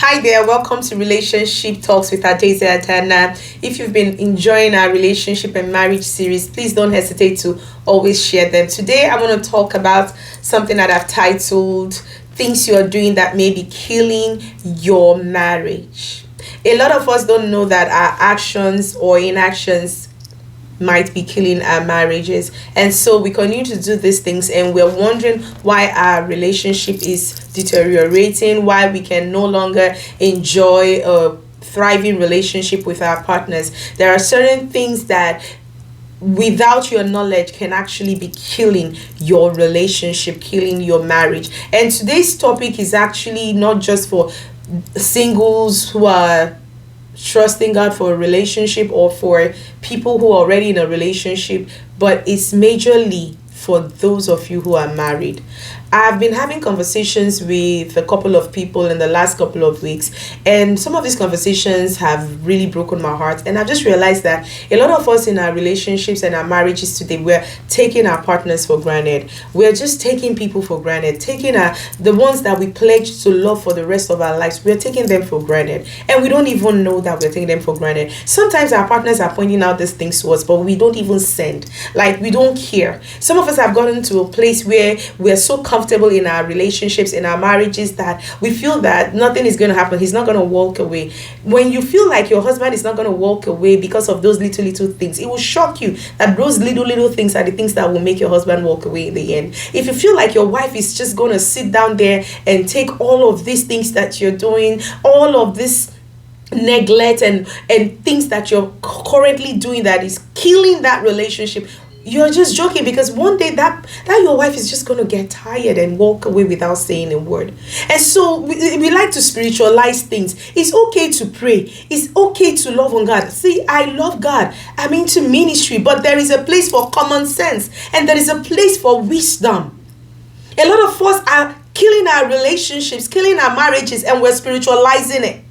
Hi there, welcome to Relationship Talks with Adeze Adana. If you've been enjoying our relationship and marriage series, please don't hesitate to always share them. Today, I want to talk about something that I've titled Things You're Doing That May Be Killing Your Marriage. A lot of us don't know that our actions or inactions might be killing our marriages, and so we continue to do these things and we're wondering why our relationship is deteriorating, why we can no longer enjoy a thriving relationship with our partners. There are certain things that without your knowledge can actually be killing your relationship, killing your marriage. And today's topic is actually not just for singles who are trusting God for a relationship or for people who are already in a relationship, but it's majorly for those of you who are married. I've been having conversations with a couple of people in the last couple of weeks, and some of these conversations have really broken my heart. And I've just realized that a lot of us in our relationships and our marriages today, we're taking our partners for granted. We're just taking people for granted, taking the ones that we pledged to love for the rest of our lives. We're taking them for granted, and we don't even know that we're taking them for granted. Sometimes our partners are pointing out these things to us, but we don't even send. Like, we don't care. Some of us have gotten to a place where we're so comfortable in our relationships, in our marriages, that we feel that nothing is going to happen. He's not going to walk away. When you feel like your husband is not going to walk away because of those little things, it will shock you that those little things are the things that will make your husband walk away in the end. If you feel like your wife is just going to sit down there and take all of these things that you're doing, all of this neglect and things that you're currently doing that is killing that relationship, you're just joking, because one day that your wife is just going to get tired and walk away without saying a word. And so we like to spiritualize things. It's okay to pray. It's okay to love on God. See, I love God. I'm into ministry, but there is a place for common sense and there is a place for wisdom. A lot of us are killing our relationships, killing our marriages, and we're spiritualizing it.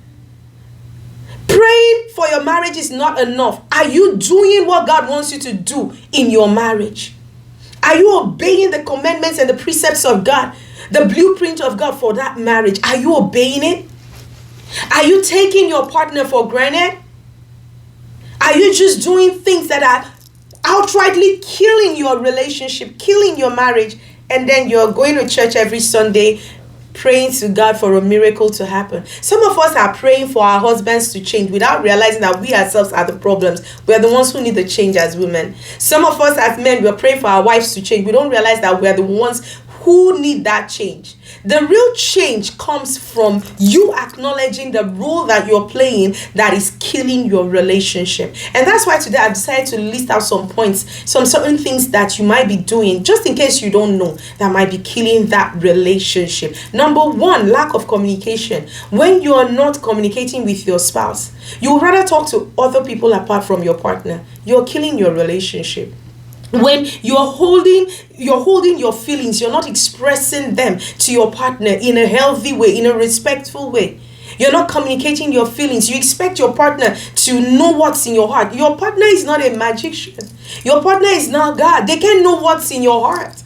Praying for your marriage is not enough. Are you doing what God wants you to do in your marriage? Are you obeying the commandments and the precepts of God, the blueprint of God for that marriage? Are you obeying it? Are you taking your partner for granted? Are you just doing things that are outrightly killing your relationship, killing your marriage, and then you're going to church every Sunday praying to God for a miracle to happen? Some of us are praying for our husbands to change without realizing that we ourselves are the problems. We are the ones who need the change as women. Some of us as men, we're praying for our wives to change. We don't realize that we are the ones who need that change. The real change comes from you acknowledging the role that you're playing that is killing your relationship. And that's why today I've decided to list out some points, some certain things that you might be doing, just in case you don't know, that might be killing that relationship. Number one, lack of communication. When you are not communicating with your spouse, you would rather talk to other people apart from your partner. You're killing your relationship. When you're holding your feelings, you're not expressing them to your partner in a healthy way, in a respectful way. You're not communicating your feelings. You expect your partner to know what's in your heart. Your partner is not a magician. Your partner is not God. They can't know what's in your heart.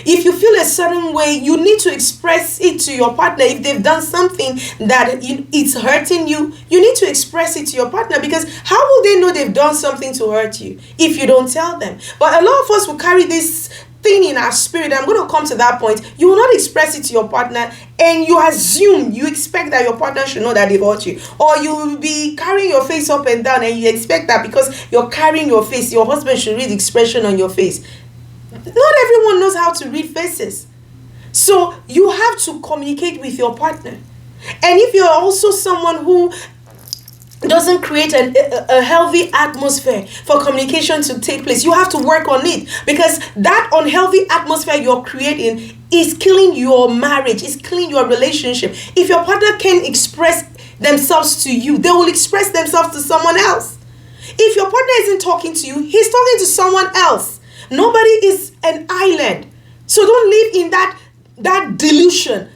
If you feel a certain way, you need to express it to your partner. If they've done something that it's hurting you, you need to express it to your partner, because how will they know they've done something to hurt you if you don't tell them? But a lot of us will carry this thing in our spirit. I'm going to come to that point. You will not express it to your partner, and you expect that your partner should know that they've hurt you. Or you will be carrying your face up and down, and you expect that because you're carrying your face, your husband should read the expression on your face. Not everyone knows how to read faces. So you have to communicate with your partner. And if you're also someone who doesn't create a healthy atmosphere for communication to take place, you have to work on it, because that unhealthy atmosphere you're creating is killing your marriage, is killing your relationship. If your partner can express themselves to you, they will express themselves to someone else. If your partner isn't talking to you, he's talking to someone else. Nobody is an island. So don't live in that delusion,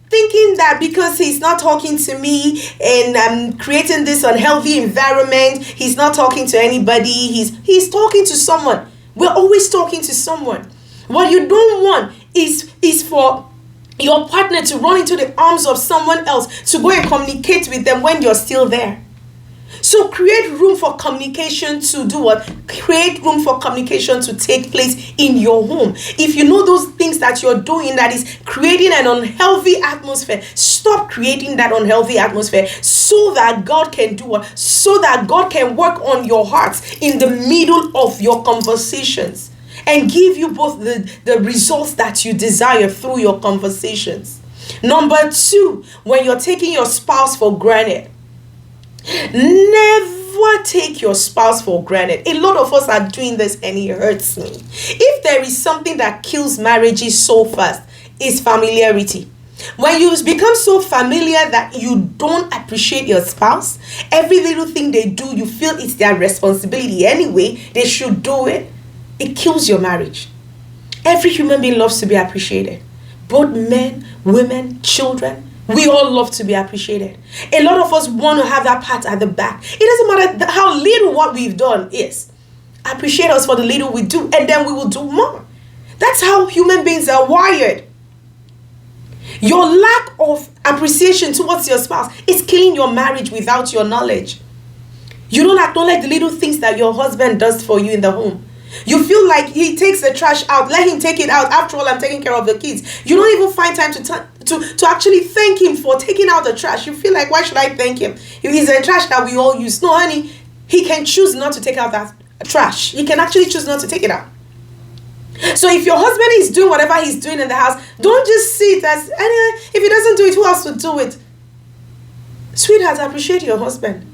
thinking that because he's not talking to me and I'm creating this unhealthy environment, he's not talking to anybody, he's talking to someone. We're always talking to someone. What you don't want is for your partner to run into the arms of someone else to go and communicate with them when you're still there. So create room for communication to do what? Create room for communication to take place in your home. If you know those things that you're doing that is creating an unhealthy atmosphere, stop creating that unhealthy atmosphere so that God can do what? So that God can work on your hearts in the middle of your conversations and give you both the results that you desire through your conversations. Number 2, when you're taking your spouse for granted, never take your spouse for granted. A lot of us are doing this and it hurts me. If there is something that kills marriages so fast, it's familiarity. When you become so familiar that you don't appreciate your spouse, every little thing they do, you feel it's their responsibility anyway, they should do it. It kills your marriage. Every human being loves to be appreciated. Both men, women, children. We all love to be appreciated. A lot of us want to have that pat at the back. It doesn't matter how little what we've done is. Appreciate us for the little we do, and then we will do more. That's how human beings are wired. Your lack of appreciation towards your spouse is killing your marriage without your knowledge. You don't acknowledge the little things that your husband does for you in the home. You feel like he takes the trash out. Let him take it out. After all, I'm taking care of the kids. You don't even find time to actually thank him for taking out the trash. You feel like, why should I thank him? He's a trash that we all use. No, honey, he can choose not to take out that trash. He can actually choose not to take it out. So if your husband is doing whatever he's doing in the house, don't just see it as, anyway, if he doesn't do it, who else would do it? Sweetheart, appreciate your husband.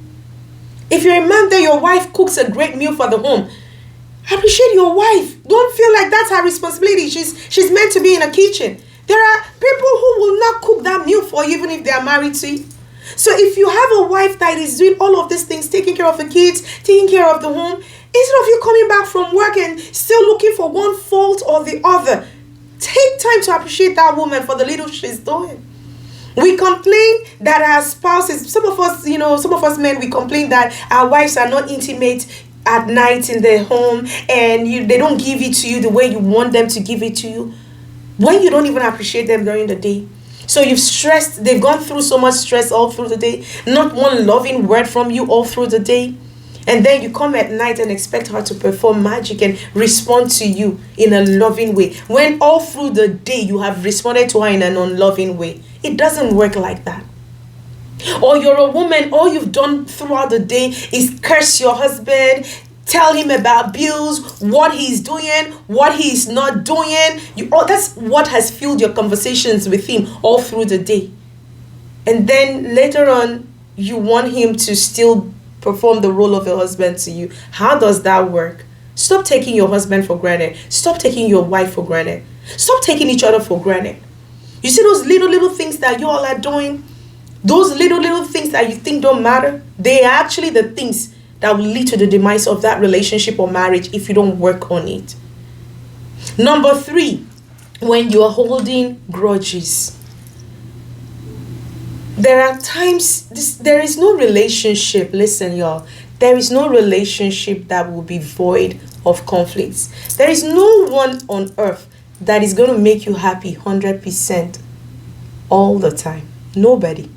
If you're a man there, your wife cooks a great meal for the home. Appreciate your wife. Don't feel like that's her responsibility. She's meant to be in a kitchen. There are people who will not cook that meal for you even if they are married to you. So if you have a wife that is doing all of these things, taking care of the kids, taking care of the home, instead of you coming back from work and still looking for one fault or the other, take time to appreciate that woman for the little she's doing. We complain that our spouses, some of us men, we complain that our wives are not intimate at night in their home, and they don't give it to you the way you want them to give it to you, when you don't even appreciate them during the day. So you've stressed, they've gone through so much stress all through the day, not one loving word from you all through the day, and then you come at night and expect her to perform magic and respond to you in a loving way, when all through the day you have responded to her in an unloving way. It doesn't work like that. Or you're a woman, all you've done throughout the day is curse your husband, tell him about bills, what he's doing, what he's not doing. That's what has fueled your conversations with him all through the day. And then later on, you want him to still perform the role of a husband to you. How does that work? Stop taking your husband for granted. Stop taking your wife for granted. Stop taking each other for granted. You see those little things that you all are doing? Those little things that you think don't matter, they are actually the things that will lead to the demise of that relationship or marriage if you don't work on it. Number 3, when you are holding grudges. There are times, there is no relationship, listen y'all, there is no relationship that will be void of conflicts. There is no one on earth that is going to make you happy 100% all the time. Nobody.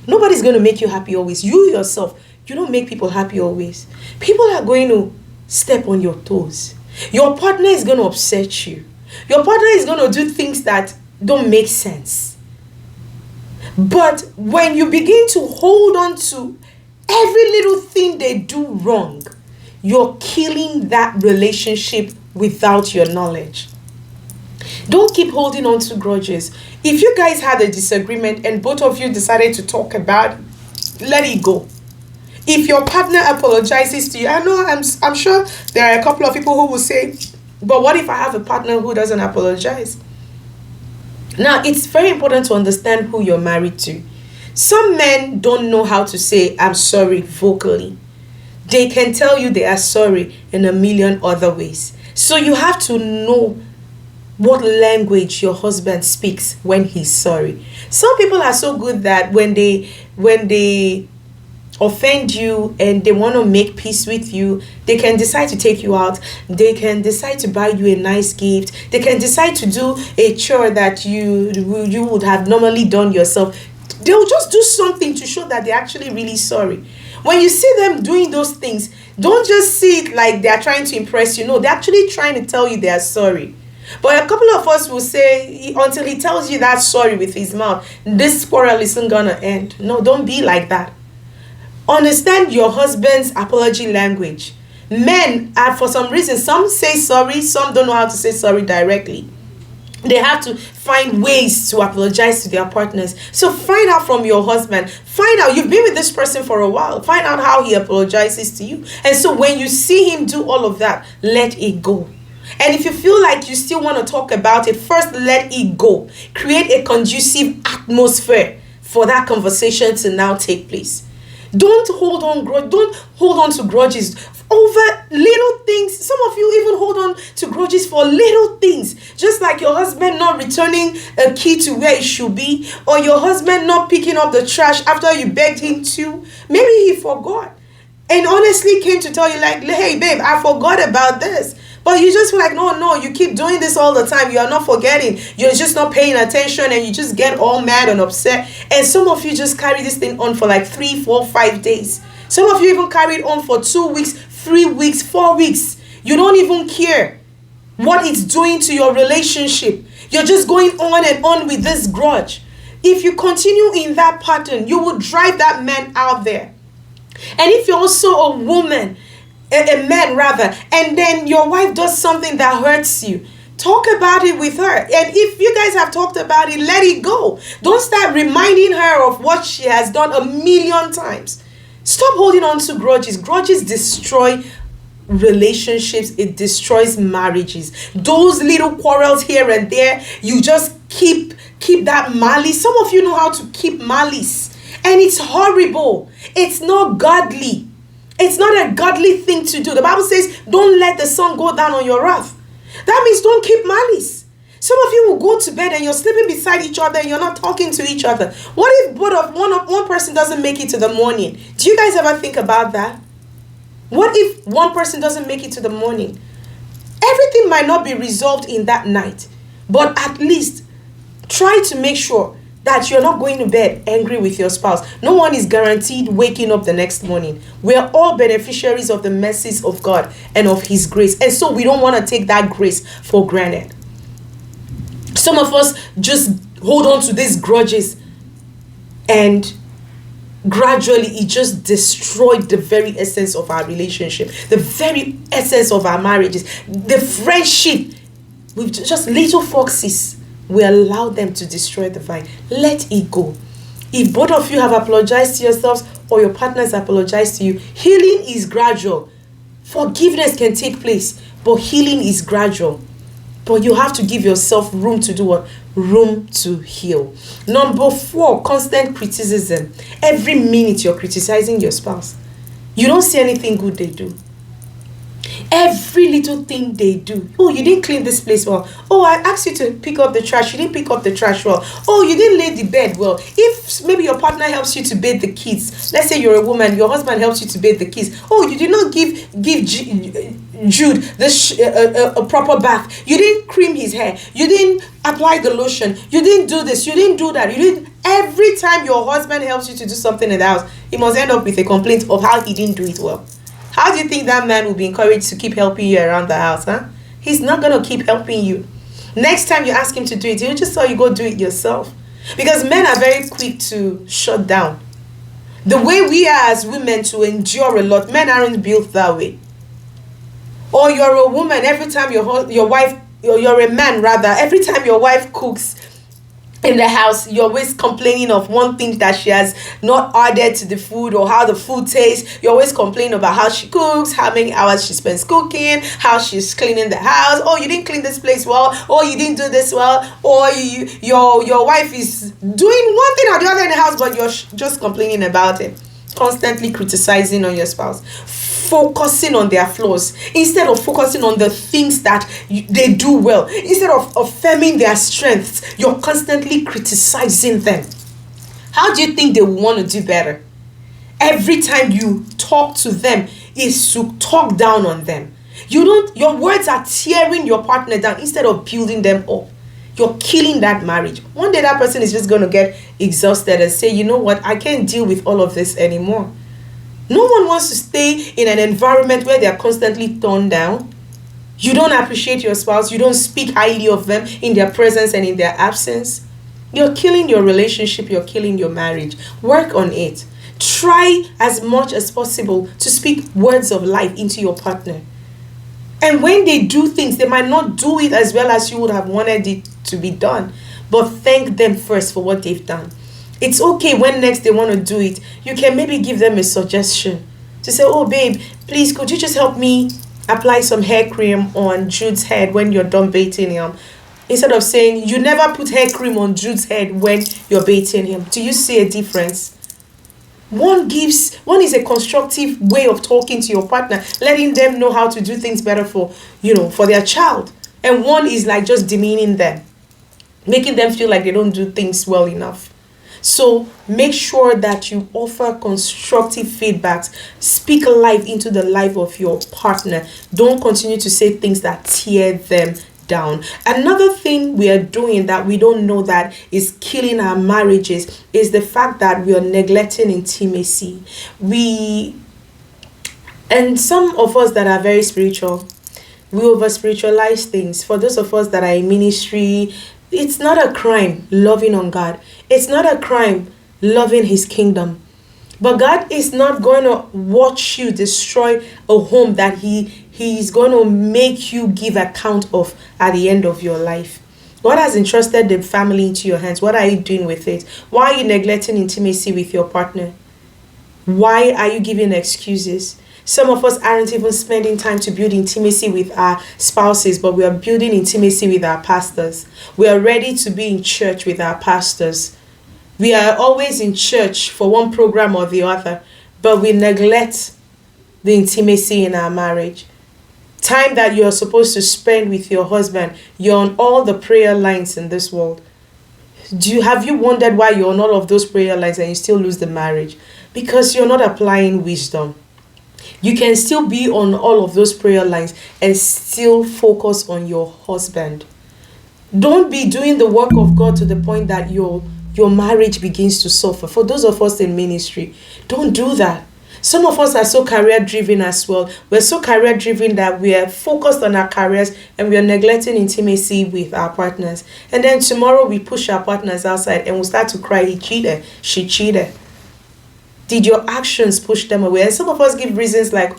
Nobody's going to make you happy always. You yourself, you don't make people happy always. People are going to step on your toes. Your partner is going to upset you. Your partner is going to do things that don't make sense. But when you begin to hold on to every little thing they do wrong, you're killing that relationship without your knowledge. Don't keep holding on to grudges. If you guys had a disagreement and both of you decided to talk about it, let it go. If your partner apologizes to you, I know I'm sure there are a couple of people who will say, but what if I have a partner who doesn't apologize? Now, it's very important to understand who you're married to. Some men don't know how to say I'm sorry vocally. They can tell you they are sorry in a million other ways. So you have to know what language your husband speaks when he's sorry. Some people are so good that when they offend you and they want to make peace with you, they can decide to take you out. They can decide to buy you a nice gift. They can decide to do a chore that you would have normally done yourself. They'll just do something to show that they're actually really sorry. When you see them doing those things, don't just see it like they're trying to impress you. No, they're actually trying to tell you they are sorry. But a couple of us will say, until he tells you that sorry with his mouth, this quarrel isn't gonna end. No, don't be like that. Understand your husband's apology language. Men are, for some reason, some say sorry, some don't know how to say sorry directly. They have to find ways to apologize to their partners. So find out from your husband. Find out, you've been with this person for a while. Find out how he apologizes to you. And so when you see him do all of that, let it go. And if you feel like you still want to talk about it, first let it go. Create a conducive atmosphere for that conversation to now take place. Don't hold on to grudges over little things. Some of you even hold on to grudges for little things. Just like your husband not returning a key to where it should be, or your husband not picking up the trash after you begged him to. Maybe he forgot and honestly came to tell you like, hey babe, I forgot about this. But you just feel like, no, you keep doing this all the time. You are not forgetting. You're just not paying attention and you just get all mad and upset. And some of you just carry this thing on for like 3, 4, 5 days. Some of you even carry it on for 2 weeks, 3 weeks, 4 weeks. You don't even care what it's doing to your relationship. You're just going on and on with this grudge. If you continue in that pattern, you will drive that man out there. And if you're also a woman, a man rather, and then your wife does something that hurts you, talk about it with her. And if you guys have talked about it, let it go. Don't start reminding her of what she has done a million times. Stop holding on to grudges. Grudges destroy relationships. It destroys marriages. Those little quarrels here and there, you just keep that malice. Some of you know how to keep malice, and it's horrible. It's not godly. It's not a godly thing to do. The Bible says, don't let the sun go down on your wrath. That means don't keep malice. Some of you will go to bed and you're sleeping beside each other and you're not talking to each other. What if one person doesn't make it to the morning? Do you guys ever think about that? What if one person doesn't make it to the morning? Everything might not be resolved in that night, but at least try to make sure that you're not going to bed angry with your spouse. No one is guaranteed waking up the next morning. We're all beneficiaries of the mercies of God and of His grace. And so we don't want to take that grace for granted. Some of us just hold on to these grudges, and gradually it just destroyed the very essence of our relationship, the very essence of our marriages, the friendship. With just little foxes, we allow them to destroy the vine. Let it go. If both of you have apologized to yourselves or your partners apologize to you, healing is gradual. Forgiveness can take place, but healing is gradual. But you have to give yourself room to do what? Room to heal. Number 4, constant criticism. Every minute you're criticizing your spouse. You don't see anything good they do. Every little thing they do. Oh, you didn't clean this place well. Oh, I asked you to pick up the trash. You didn't pick up the trash well. Oh, you didn't lay the bed well. If maybe your partner helps you to bathe the kids. Let's say you're a woman. Your husband helps you to bathe the kids. Oh, you did not give Jude a proper bath. You didn't cream his hair. You didn't apply the lotion. You didn't do this. You didn't do that. You didn't. Every time your husband helps you to do something in the house, he must end up with a complaint of how he didn't do it well. How do you think that man will be encouraged to keep helping you around the house, huh? He's not going to keep helping you. Next time you ask him to do it, he'll just tell you go do it yourself. Because men are very quick to shut down. The way we are as women to endure a lot, men aren't built that way. Or you're a woman, every time your wife, you're a man rather, every time your wife cooks in the house, you're always complaining of one thing that she has not added to the food or how the food tastes. You're always complaining about how she cooks, how many hours she spends cooking, how she's cleaning the house. Oh, you didn't clean this place well. Oh, you didn't do this well. Or your wife is doing one thing or the other in the house, but you're just complaining about it. Constantly criticizing on your spouse. Focusing on their flaws instead of focusing on the things that they do well. Instead of affirming their strengths, you're constantly criticizing them. How do you think they want to do better? every time you talk to them is to talk down on them. Your words are tearing your partner down instead of building them up. You're killing that marriage. One day that person is just going to get exhausted and say, you know what, I can't deal with all of this anymore. No one wants to stay in an environment where they are constantly torn down. You don't appreciate your spouse. You don't speak highly of them in their presence and in their absence. You're killing your relationship. You're killing your marriage. Work on it. Try as much as possible to speak words of life into your partner. And when they do things, they might not do it as well as you would have wanted it to be done. But thank them first for what they've done. It's okay when next they want to do it. You can maybe give them a suggestion. To say, oh babe, please could you just help me apply some hair cream on Jude's head when you're done baiting him? Instead of saying, you never put hair cream on Jude's head when you're baiting him. Do you see a difference? One is a constructive way of talking to your partner, letting them know how to do things better for their child. And one is like just demeaning them, making them feel like they don't do things well enough. So make sure that you offer constructive feedbacks. Speak life into the life of your partner. Don't continue to say things that tear them down. Another thing we are doing that we don't know that is killing our marriages is the fact that we are neglecting intimacy. And some of us that are very spiritual, we over spiritualize things. For those of us that are in ministry, it's not a crime loving on God. It's not a crime loving his kingdom. But God is not going to watch you destroy a home that He's going to make you give account of at the end of your life. God has entrusted the family into your hands. What are you doing with it? Why are you neglecting intimacy with your partner? Why are you giving excuses? Some of us aren't even spending time to build intimacy with our spouses, but we are building intimacy with our pastors. We are ready to be in church with our pastors. We are always in church for one program or the other, but we neglect the intimacy in our marriage. Time that you're supposed to spend with your husband, you're on all the prayer lines in this world. Have you wondered why you're on all of those prayer lines and you still lose the marriage? Because you're not applying wisdom. You can still be on all of those prayer lines and still focus on your husband. Don't be doing the work of God to the point that your marriage begins to suffer. For those of us in ministry, don't do that. Some of us are so career-driven as well. We're so career-driven that we are focused on our careers and we are neglecting intimacy with our partners. And then tomorrow we push our partners outside and we start to cry, he cheated, she cheated. Did your actions push them away? And some of us give reasons like,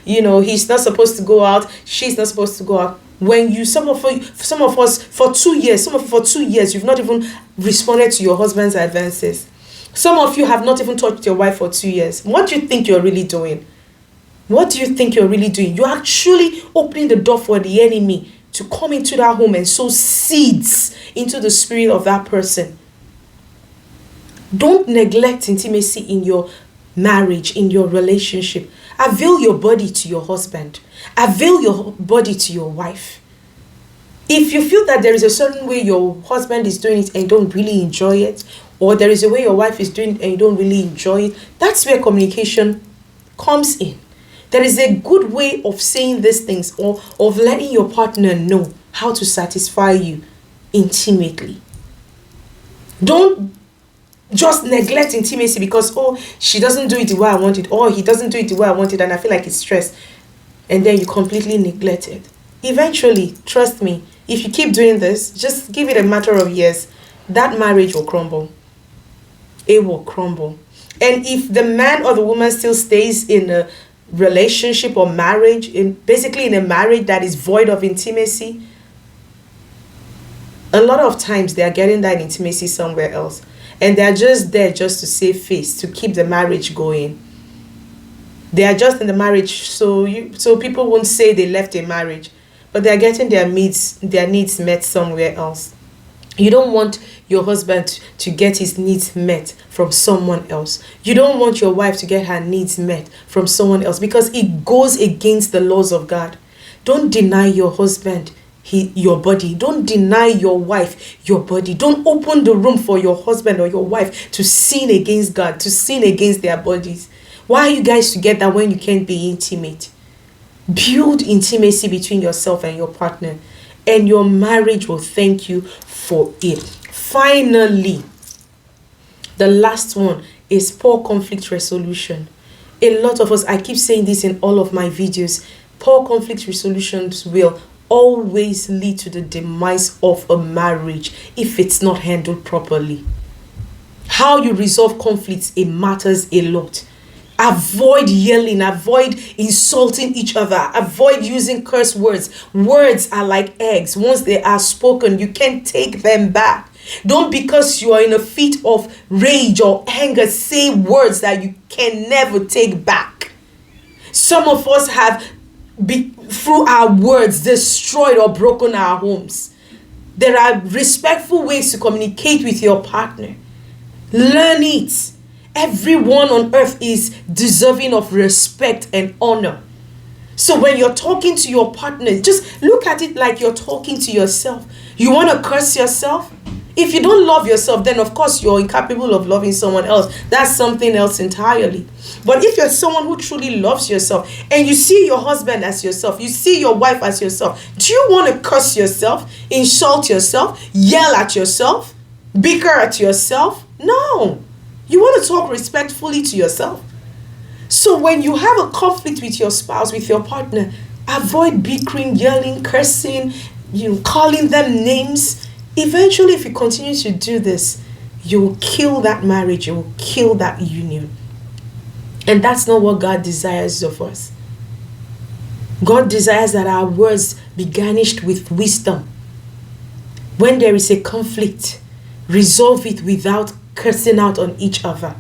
he's not supposed to go out, she's not supposed to go out. When some of us for 2 years, you've not even responded to your husband's advances. Some of you have not even touched your wife for 2 years. What do you think you're really doing? What do you think you're really doing? You're actually opening the door for the enemy to come into that home and sow seeds into the spirit of that person. Don't neglect intimacy in your marriage, in your relationship. Avail your body to your husband. Avail your body to your wife. If you feel that there is a certain way your husband is doing it and you don't really enjoy it, or there is a way your wife is doing it and you don't really enjoy it, that's where communication comes in. There is a good way of saying these things or of letting your partner know how to satisfy you intimately. Don't just neglect intimacy because, she doesn't do it the way I want it, or he doesn't do it the way I want it, and I feel like it's stress. And then you completely neglect it. Eventually, trust me, if you keep doing this, just give it a matter of years, that marriage will crumble. It will crumble. And if the man or the woman still stays in a relationship or marriage, basically in a marriage that is void of intimacy, a lot of times they are getting that intimacy somewhere else. And they are just there just to save face, to keep the marriage going. They are just in the marriage so people won't say they left a marriage, but they are getting their needs met somewhere else. You don't want your husband to get his needs met from someone else. You don't want your wife to get her needs met from someone else because it goes against the laws of God. Don't deny your husband your body. Don't deny your wife your body. Don't open the room for your husband or your wife to sin against God, to sin against their bodies. Why are you guys together when you can't be intimate? Build intimacy between yourself and your partner, and your marriage will thank you for it. Finally, the last one is poor conflict resolution. A lot of us, I keep saying this in all of my videos, poor conflict resolutions will always lead to the demise of a marriage if it's not handled properly. How you resolve conflicts, it matters a lot. Avoid yelling, avoid insulting each other, avoid using curse words. Words are like eggs. Once they are spoken, you can't take them back. Don't, because you are in a fit of rage or anger, say words that you can never take back. Some of us have, through our words, destroyed or broken our homes. There are respectful ways to communicate with your partner. Learn it. Everyone on earth is deserving of respect and honor. So when you're talking to your partner, just look at it like you're talking to yourself. You want to curse yourself? If you don't love yourself, then of course you're incapable of loving someone else. That's something else entirely. But if you're someone who truly loves yourself, and you see your husband as yourself, you see your wife as yourself, do you want to curse yourself, insult yourself, yell at yourself, bicker at yourself? No. You want to talk respectfully to yourself. So when you have a conflict with your spouse, with your partner, avoid bickering, yelling, cursing, calling them names. Eventually, if you continue to do this, you will kill that marriage, you will kill that union. And that's not what God desires of us. God desires that our words be garnished with wisdom. When there is a conflict, resolve it without cursing out on each other.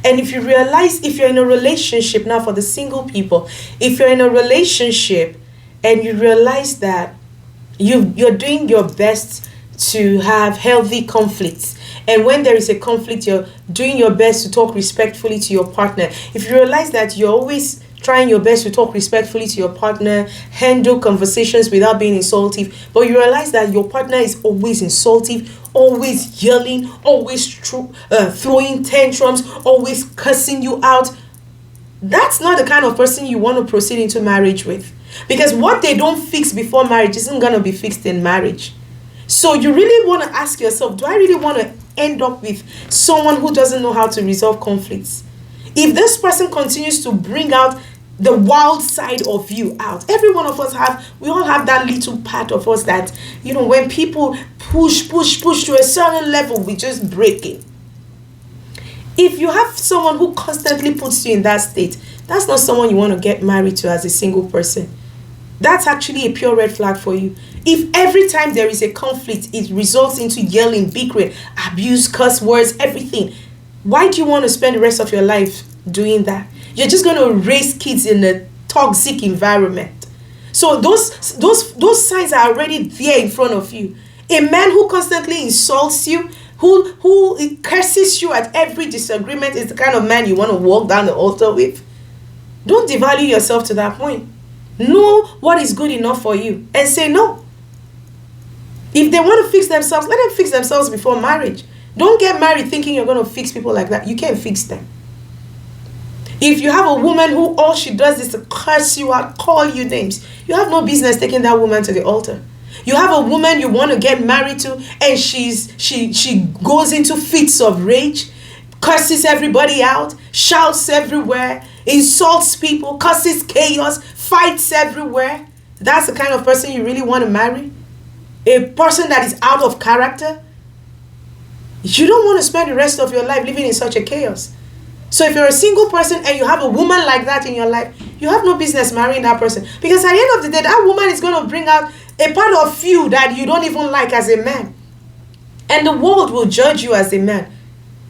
And if you realize, if you're in a relationship, now for the single people, if you're in a relationship and you realize that you're doing your best to have healthy conflicts, and when there is a conflict, you're doing your best to talk respectfully to your partner. If you realize that you're always trying your best to talk respectfully to your partner, handle conversations without being insultive, but you realize that your partner is always insultive, always yelling, always throwing tantrums, always cursing you out, that's not the kind of person you want to proceed into marriage with. Because what they don't fix before marriage isn't going to be fixed in marriage. So you really want to ask yourself, do I really want to end up with someone who doesn't know how to resolve conflicts? If this person continues to bring out the wild side of you out, every one of us we all have that little part of us that, when people push to a certain level, we just break it. If you have someone who constantly puts you in that state, that's not someone you want to get married to as a single person. That's actually a pure red flag for you. If every time there is a conflict, it results into yelling, bickering, abuse, curse words, everything, why do you want to spend the rest of your life doing that? You're just going to raise kids in a toxic environment. So those signs are already there in front of you. A man who constantly insults you, who curses you at every disagreement, is the kind of man you want to walk down the altar with. Don't devalue yourself to that point. Know what is good enough for you and say no. If they want to fix themselves, let them fix themselves before marriage. Don't get married thinking you're going to fix people like that. You can't fix them. If you have a woman who all she does is to curse you out, call you names, you have no business taking that woman to the altar. You have a woman you want to get married to, and she goes into fits of rage, curses everybody out, shouts everywhere, insults people, causes chaos, fights everywhere. That's the kind of person you really want to marry? A person that is out of character? You don't want to spend the rest of your life living in such a chaos. So if you're a single person and you have a woman like that in your life, you have no business marrying that person. Because at the end of the day, that woman is going to bring out a part of you that you don't even like as a man. And the world will judge you as a man.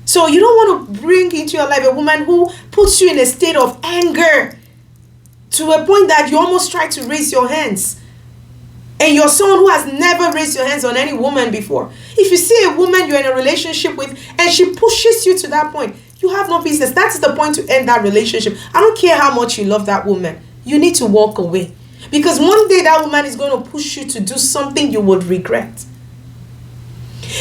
So you don't want to bring into your life a woman who puts you in a state of anger to a point that you almost try to raise your hands. And you're someone who has never raised your hands on any woman before. If you see a woman you're in a relationship with and she pushes you to that point, you have no business. That's the point to end that relationship. I don't care how much you love that woman. You need to walk away. Because one day that woman is going to push you to do something you would regret.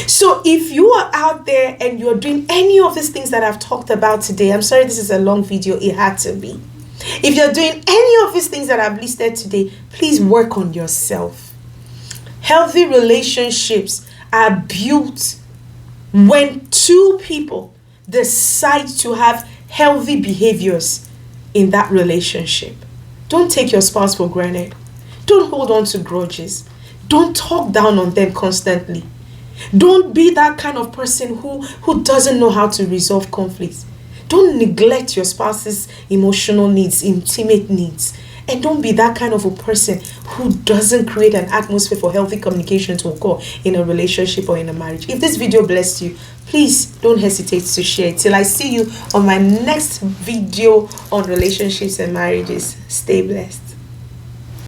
So if you are out there and you're doing any of these things that I've talked about today, I'm sorry this is a long video, it had to be. If you're doing any of these things that I've listed today, please work on yourself. Healthy relationships are built when two people decide to have healthy behaviors in that relationship. Don't take your spouse for granted. Don't hold on to grudges. Don't talk down on them constantly. Don't be that kind of person who doesn't know how to resolve conflicts. Don't neglect your spouse's emotional needs, intimate needs. And don't be that kind of a person who doesn't create an atmosphere for healthy communication to occur in a relationship or in a marriage. If this video blessed you, please don't hesitate to share it. Till I see you on my next video on relationships and marriages. Stay blessed.